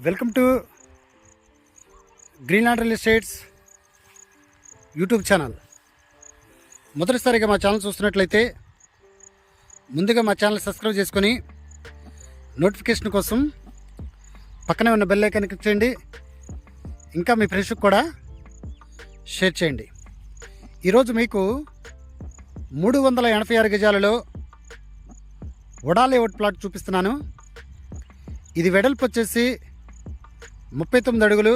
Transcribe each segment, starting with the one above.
Welcome to Greenland real estates YouTube channel. మొదటిసారిగా మా channel చూస్తున్నట్లయితే ముందుగా మా ఛానల్ సబ్స్క్రైబ్ చేసుకొని నోటిఫికేషన్ కోసం పక్కనే ఉన్న బెల్ ఐకాన్ క్లిక్ చేయండి. ఇంకా మీ ఫ్రెండ్స్కి కూడా షేర్ చేయండి. ఈరోజు మీకు 386 గజాలలో వడా లేఅవుట్ ప్లాట్ చూపిస్తున్నాను. ఇది వెడల్పు వచ్చేసి 39 అడుగులు,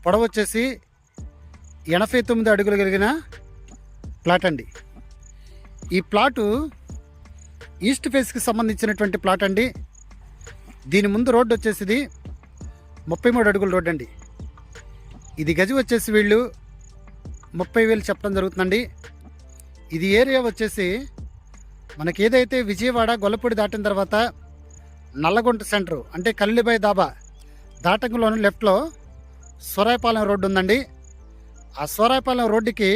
పొడవు వచ్చేసి 89 అడుగులు కలిగిన ప్లాట్ అండి. ఈ ప్లాటు ఈస్ట్ ఫేస్కి సంబంధించినటువంటి ప్లాట్ అండి. దీని ముందు రోడ్డు వచ్చేసి ఇది 33 అడుగుల రోడ్డు అండి. ఇది గజి వచ్చేసి వీళ్ళు 30,000 చెప్పడం జరుగుతుందండి. ఇది ఏరియా వచ్చేసి మనకి ఏదైతే విజయవాడ గొల్లపూడి దాటిన తర్వాత నల్లగొంట సెంటర్ అంటే కల్లిబాయ్ దాబా దాటంలోని లెఫ్ట్లో సోరాయపాలెం రోడ్డు ఉందండి. ఆ సోరాయపాలెం రోడ్డుకి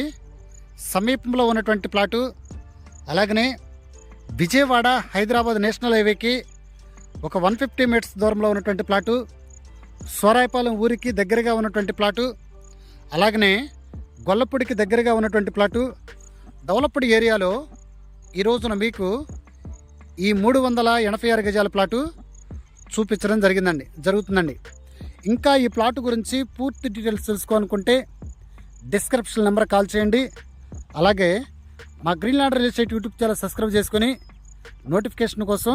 సమీపంలో ఉన్నటువంటి ప్లాటు, అలాగనే విజయవాడ హైదరాబాద్ నేషనల్ హైవేకి ఒక 150 మీటర్స్ దూరంలో ఉన్నటువంటి ప్లాటు, సోరాయపాలెం ఊరికి దగ్గరగా ఉన్నటువంటి ప్లాటు, అలాగనే గొల్లపూడికి దగ్గరగా ఉన్నటువంటి ప్లాటు, డెవలప్డ్ ఏరియాలో ఈ రోజున మీకు ఈ 386 గజాల ప్లాటు చూపించడం జరుగుతుందండి. ఇంకా ఈ ప్లాటు గురించి పూర్తి డీటెయిల్స్ తెలుసుకోవాలనుకుంటే డిస్క్రిప్షన్ నెంబర్ కాల్ చేయండి. అలాగే మా Greenland real estate YouTube channel subscribe చేసుకొని నోటిఫికేషన్ కోసం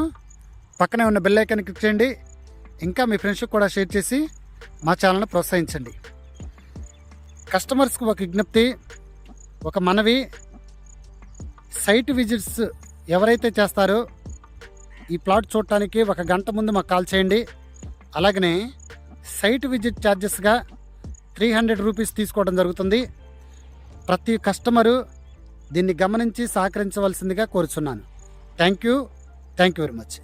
పక్కనే ఉన్న బెల్ ఐకాన్ క్లిక్ చేయండి. ఇంకా మీ ఫ్రెండ్స్కి కూడా షేర్ చేసి మా ఛానల్ని ప్రోత్సహించండి. కస్టమర్స్కి ఒక విజ్ఞప్తి, ఒక మనవి, సైట్ విజిట్స్ ఎవరైతే చేస్తారో ఈ ప్లాట్ చూడటానికి 1 గంట ముందు మాకు కాల్ చేయండి. అలాగనే సైట్ విజిట్ ఛార్జెస్గా 300 రూపీస్ తీసుకోవడం జరుగుతుంది. ప్రతి కస్టమరు దీన్ని గమనించి సహకరించవలసిందిగా కోరుచున్నాను. Thank you very much.